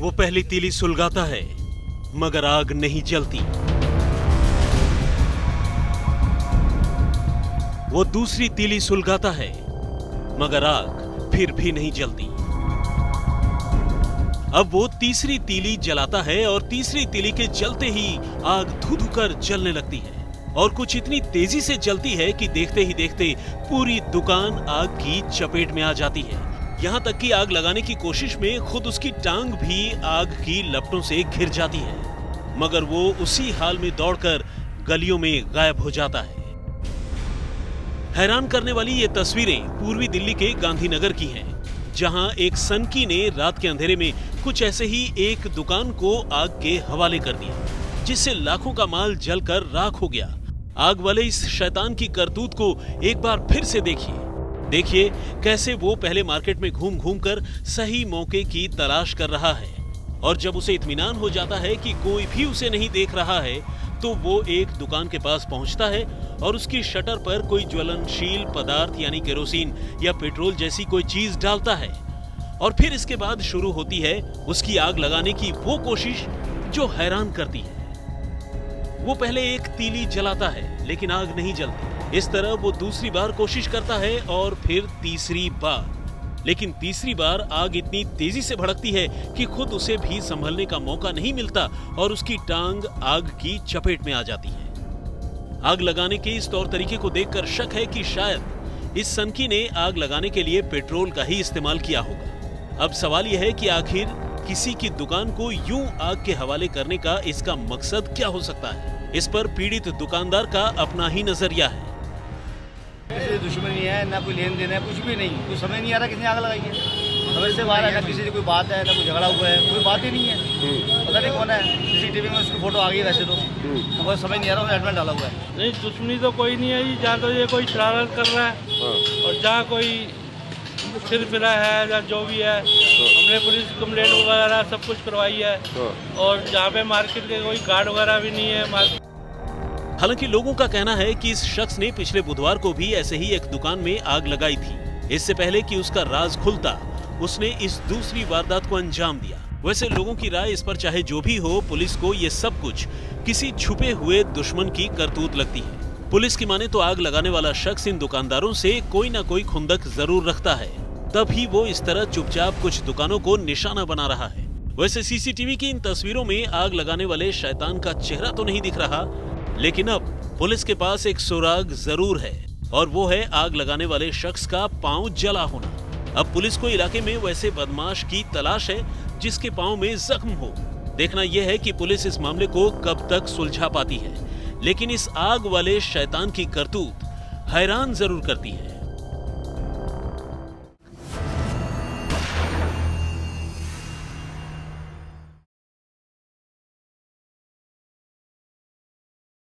वो पहली तीली सुलगाता है मगर आग नहीं जलती। वो दूसरी तीली सुलगाता है मगर आग फिर भी नहीं जलती। अब वो तीसरी तीली जलाता है और तीसरी तीली के जलते ही आग धू-धू कर जलने लगती है और कुछ इतनी तेजी से जलती है कि देखते ही देखते पूरी दुकान आग की चपेट में आ जाती है। यहाँ तक कि आग लगाने की कोशिश में खुद उसकी टांग भी आग की लपटों से घिर जाती है, मगर वो उसी हाल में दौड़कर गलियों में गायब हो जाता है। हैरान करने वाली ये तस्वीरें पूर्वी दिल्ली के गांधीनगर की हैं, जहां एक सनकी ने रात के अंधेरे में कुछ ऐसे ही एक दुकान को आग के हवाले कर दिया, जिससे लाखों का माल जलकर राख हो गया। आग वाले इस शैतान की करतूत को एक बार फिर से देखिए कैसे वो पहले मार्केट में घूम घूम कर सही मौके की तलाश कर रहा है और जब उसे इत्मीनान हो जाता है कि कोई भी उसे नहीं देख रहा है तो वो एक दुकान के पास पहुंचता है और उसकी शटर पर कोई ज्वलनशील पदार्थ यानी केरोसिन या पेट्रोल जैसी कोई चीज डालता है और फिर इसके बाद शुरू होती है उसकी आग लगाने की वो कोशिश जो हैरान करती है। वो पहले एक तीली जलाता है लेकिन आग नहीं जलती। इस तरह वो दूसरी बार कोशिश करता है और फिर तीसरी बार, लेकिन तीसरी बार आग इतनी तेजी से भड़कती है कि खुद उसे भी संभलने का मौका नहीं मिलता और उसकी टांग आग की चपेट में आ जाती है। आग लगाने के इस तौर तरीके को देखकर शक है कि शायद इस सनकी ने आग लगाने के लिए पेट्रोल का ही इस्तेमाल किया होगा। अब सवाल यह है कि आखिर किसी की दुकान को यूं आग के हवाले करने का इसका मकसद क्या हो सकता है? इस पर पीड़ित दुकानदार का अपना ही नजरिया है। किसी दुश्मनी है ना कोई लेन देन है, कुछ भी नहीं, कुछ समझ नहीं आ रहा किसने आग लगाई है। समझ से बाहर है, ना किसी से कोई बात है ना कोई झगड़ा हुआ है, कोई बात ही नहीं है। पता नहीं कौन है, सीसीटीवी में उसकी फोटो आ गई वैसे तो समझ नहीं आ रहा, एडमिट डाला हुआ है। नहीं दुश्मनी तो कोई नहीं है जी, जहाँ तो ये कोई शरारत कर रहा है और जहाँ कोई सिर फिरा है या जो भी है हमने पुलिस कंप्लेंट वगैरह सब कुछ करवाई है और जहाँ पे मार्केट के कोई गार्ड वगैरह भी नहीं है। हालांकि लोगों का कहना है कि इस शख्स ने पिछले बुधवार को भी ऐसे ही एक दुकान में आग लगाई थी। इससे पहले कि उसका राज खुलता उसने इस दूसरी वारदात को अंजाम दिया। वैसे लोगों की राय इस पर चाहे जो भी हो, पुलिस को ये सब कुछ किसी छुपे हुए दुश्मन की करतूत लगती है। पुलिस की माने तो आग लगाने वाला शख्स इन दुकानदारों से कोई ना कोई खुंदक जरूर रखता है, तभी वो इस तरह चुपचाप कुछ दुकानों को निशाना बना रहा है। वैसे सीसीटीवी की इन तस्वीरों में आग लगाने वाले शैतान का चेहरा तो नहीं दिख रहा, लेकिन अब पुलिस के पास एक सुराग जरूर है और वो है आग लगाने वाले शख्स का पांव जला होना। अब पुलिस को इलाके में वैसे बदमाश की तलाश है जिसके पांव में जख्म हो। देखना यह है कि पुलिस इस मामले को कब तक सुलझा पाती है, लेकिन इस आग वाले शैतान की करतूत हैरान जरूर करती है।